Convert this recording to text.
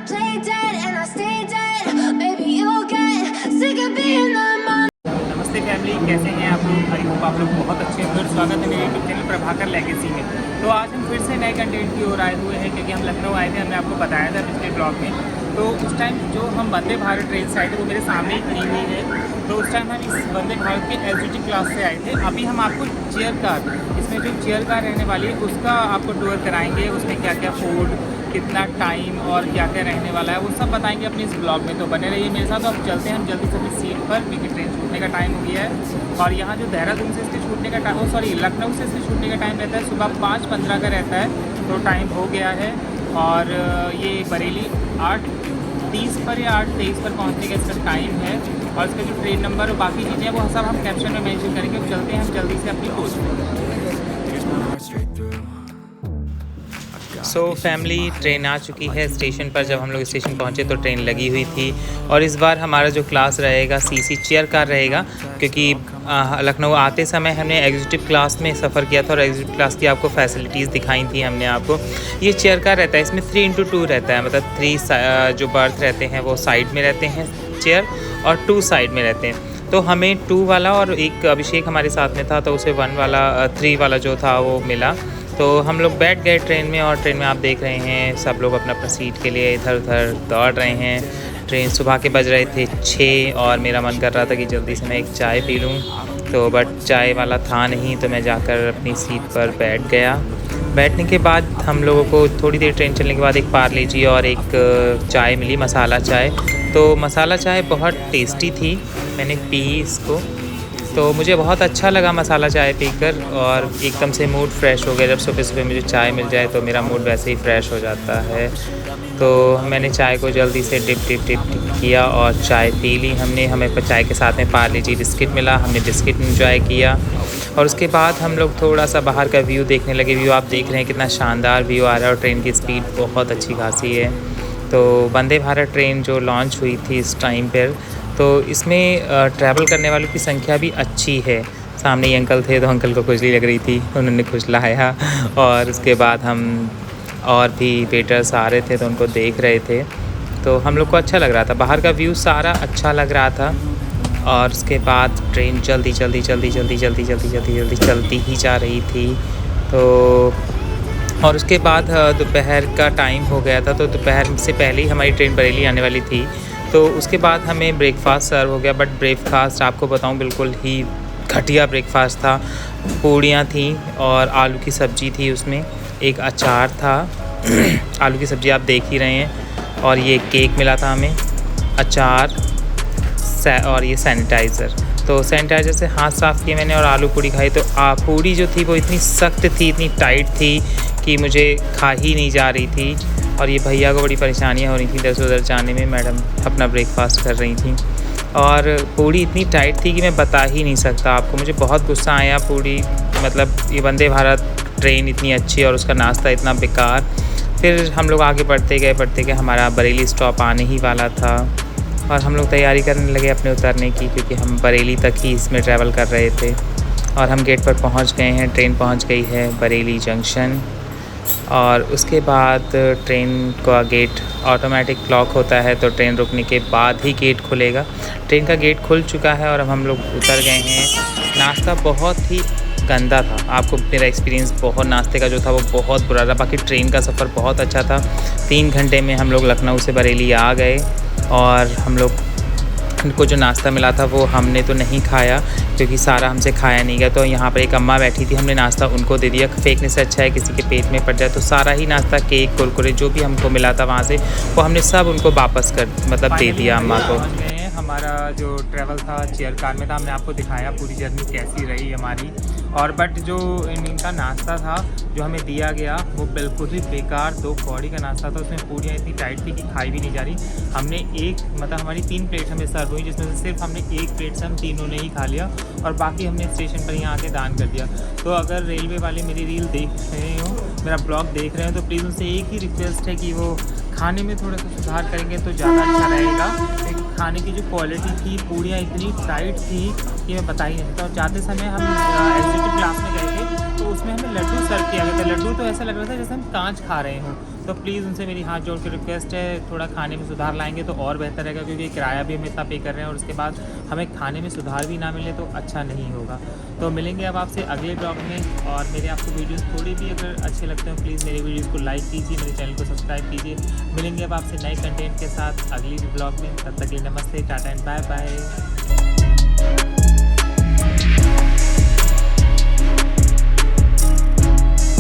play dead and I stay dead. Baby, you'll get sick of being the mom. नमस्ते family, कैसे हैं आप लोग? आई होप आप लोग बहुत अच्छे हैं। फिर स्वागत है मेरे यूट्यूब चैनल प्रभाकर लेगेसी में। तो आज हम फिर से नए कंटेंट की ओर आए हुए हैं, क्योंकि हम लखनऊ आए थे। हमने आपको बताया था पिछले ब्लॉग में। तो उस टाइम जो हम वंदे भारत ट्रेन से आए थे वो मेरे सामने ही खड़ी हुई है। तो उस टाइम हम इस वंदे भारत के एग्जीक्यूटिव क्लास से आए थे। अभी हम आपको चेयर कार, इसमें जो चेयर कार रहने वाली है उसका आपको टूर कराएंगे। उसमें क्या क्या फूड, कितना टाइम और क्या क्या रहने वाला है वो सब बताएंगे अपने इस ब्लॉग में। तो बने रहिए मेरे साथ। तो अब चलते हैं हम जल्दी से अपनी सीट पर, क्योंकि ट्रेन छूटने का टाइम हो गया है। और यहाँ जो देहरादून से इसके छूटने का टाइम, लखनऊ से इसके छूटने का टाइम रहता है सुबह 5:15 का रहता है। तो टाइम हो गया है। और ये बरेली 8:30 पर या 8:23 पर पहुँचने का इसका टाइम है। और इसका जो ट्रेन नंबर और बाकी चीज़ें वो सब हम कैप्शन में मेंशन करेंगे। अब चलते हैं हम जल्दी से अपनी कोच में। सो फैमिली, ट्रेन आ चुकी है स्टेशन पर। जब हम लोग स्टेशन पहुंचे तो ट्रेन लगी हुई थी। और इस बार हमारा जो क्लास रहेगा सीसी चेयर कार रहेगा, क्योंकि लखनऊ आते समय हमने एग्जीक्यूटिव क्लास में सफ़र किया था और एग्जीक्यूटिव क्लास की आपको फैसिलिटीज़ दिखाई थी हमने आपको। ये चेयर कार रहता है, इसमें 3x2 रहता है, मतलब 3 जो बर्थ रहते हैं वो साइड में रहते हैं चेयर, और 2 साइड में रहते हैं। तो हमें 2 वाला, और एक अभिषेक हमारे साथ में था तो उसे 3 वाला जो था वो मिला। तो हम लोग बैठ गए ट्रेन में। और ट्रेन में आप देख रहे हैं सब लोग अपना अपना सीट के लिए इधर उधर दौड़ रहे हैं। ट्रेन सुबह के बज रहे थे 6 और मेरा मन कर रहा था कि जल्दी से मैं एक चाय पी लूँ। तो बट चाय वाला था नहीं, तो मैं जाकर अपनी सीट पर बैठ गया। बैठने के बाद हम लोगों को थोड़ी देर ट्रेन चलने के बाद एक पार्ले जी और एक चाय मिली, मसाला चाय। तो मसाला चाय बहुत टेस्टी थी, मैंने पी इसको तो मुझे बहुत अच्छा लगा मसाला चाय पीकर। और एकदम से मूड फ्रेश हो गया। जब सुबह सुबह मुझे चाय मिल जाए तो मेरा मूड वैसे ही फ्रेश हो जाता है। तो मैंने चाय को जल्दी से डिप किया और चाय पी ली हमने। हमें चाय के साथ में पार्ले जी बिस्किट मिला, हमने बिस्किट इंजॉय किया। और उसके बाद हम लोग थोड़ा सा बाहर का व्यू देखने लगे। व्यू आप देख रहे हैं कितना शानदार व्यू आ रहा है, और ट्रेन की स्पीड बहुत अच्छी खासी है। तो वंदे भारत ट्रेन जो लॉन्च हुई थी इस टाइम पर, तो इसमें ट्रैवल करने वालों की संख्या भी अच्छी है। सामने ही अंकल थे तो अंकल को खुजली लग रही थी, उन्होंने खुजलाया। और उसके बाद हम और भी वेटर्स आ रहे थे तो उनको देख रहे थे। तो हम लोग को अच्छा लग रहा था, बाहर का व्यू सारा अच्छा लग रहा था। और उसके बाद ट्रेन जल्दी चलती ही जा रही थी। तो और उसके बाद दोपहर का टाइम हो गया था। तो दोपहर से पहले ही हमारी ट्रेन बरेली आने वाली थी। तो उसके बाद हमें ब्रेकफास्ट सर्व हो गया। बट ब्रेकफास्ट आपको बताऊं बिल्कुल ही घटिया ब्रेकफास्ट था। पूड़ियाँ थी और आलू की सब्ज़ी थी, उसमें एक अचार था। आलू की सब्ज़ी आप देख ही रहे हैं। और ये केक मिला था हमें, अचार और ये सैनिटाइज़र। तो सैनिटाइज़र से हाथ साफ़ किए मैंने और आलू पूड़ी खाई। तो पूड़ी जो थी वो इतनी सख्त थी, इतनी टाइट थी कि मुझे खा ही नहीं जा रही थी। और ये भैया को बड़ी परेशानियाँ हो रही थी इधर से उधर जाने में। मैडम अपना ब्रेकफास्ट कर रही थी और पूड़ी इतनी टाइट थी कि मैं बता ही नहीं सकता आपको। मुझे बहुत गुस्सा आया। पूड़ी मतलब ये वंदे भारत ट्रेन इतनी अच्छी और उसका नाश्ता इतना बेकार। फिर हम लोग आगे बढ़ते गए हमारा बरेली स्टॉप आने ही वाला था। और हम लोग तैयारी करने लगे अपने उतरने की, क्योंकि हम बरेली तक ही इसमें ट्रैवल कर रहे थे। और हम गेट पर पहुंच गए हैं। ट्रेन पहुंच गई है बरेली जंक्शन। और उसके बाद ट्रेन का गेट ऑटोमेटिक लॉक होता है, तो ट्रेन रुकने के बाद ही गेट खुलेगा। ट्रेन का गेट खुल चुका है और अब हम लोग उतर गए हैं। नाश्ता बहुत ही गंदा था, आपको मेरा एक्सपीरियंस बहुत नाश्ते का जो था वो बहुत बुरा रहा। बाकी ट्रेन का सफ़र बहुत अच्छा था। 3 घंटे में हम लोग लखनऊ से बरेली आ गए। और हम लोग को जो नाश्ता मिला था वो हमने तो नहीं खाया, क्योंकि सारा हमसे खाया नहीं गया। तो यहाँ पर एक अम्मा बैठी थी, हमने नाश्ता उनको दे दिया। फेंकने से अच्छा है किसी के पेट में पड़ जाए। तो सारा ही नाश्ता, केक, कुरकुरे जो भी हमको मिला था वहाँ से, वो हमने सब उनको वापस दे दिया अम्मा को। हमारा जो ट्रैवल था चेयर कार में था, हमने आपको दिखाया पूरी जर्नी कैसी रही हमारी। और बट जो इनका नाश्ता था जो हमें दिया गया वो बिल्कुल ही बेकार 2 कौड़ी का नाश्ता था। उसमें पूरियाँ इतनी टाइट थी कि खाई भी नहीं जा रही। हमने हमारी 3 प्लेट हमें सर्व हुई, जिसमें से सिर्फ हमने 1 प्लेट से हम तीनों ने ही खा लिया और बाकी हमने स्टेशन पर यहाँ आके दान कर दिया। तो अगर रेलवे वाले मेरी रील देख रहे हो, मेरा ब्लॉग देख रहे हो, तो प्लीज़ उनसे एक ही रिक्वेस्ट है कि वो खाने में थोड़ा सा सुधार करेंगे तो ज़्यादा अच्छा रहेगा। खाने की जो क्वालिटी थी, पूड़ियाँ इतनी टाइट थी कि मैं बता ही नहीं सकता। और जाते समय हम एग्जीक्यूटिव क्लास में गए थे, तो उसमें हमें लड्डू सर्व किया गया था। लड्डू तो ऐसा लग रहा था जैसे हम कांच खा रहे हों। तो प्लीज़ उनसे मेरी हाथ जोड़ के रिक्वेस्ट है, थोड़ा खाने में सुधार लाएंगे तो और बेहतर रहेगा, क्योंकि किराया भी हम इतना पे कर रहे हैं और उसके बाद हमें खाने में सुधार भी ना मिले तो अच्छा नहीं होगा। तो मिलेंगे अब आपसे अगले ब्लॉग में। और मेरे आपको वीडियोस थोड़ी भी अगर अच्छे लगते हो प्लीज़ मेरे वीडियोस को लाइक कीजिए, मेरे चैनल को सब्सक्राइब कीजिए। मिलेंगे अब आपसे नए कंटेंट के साथ अगली ब्लॉग में। तब तक के लिए नमस्ते, टाटा एंड बाय बाय।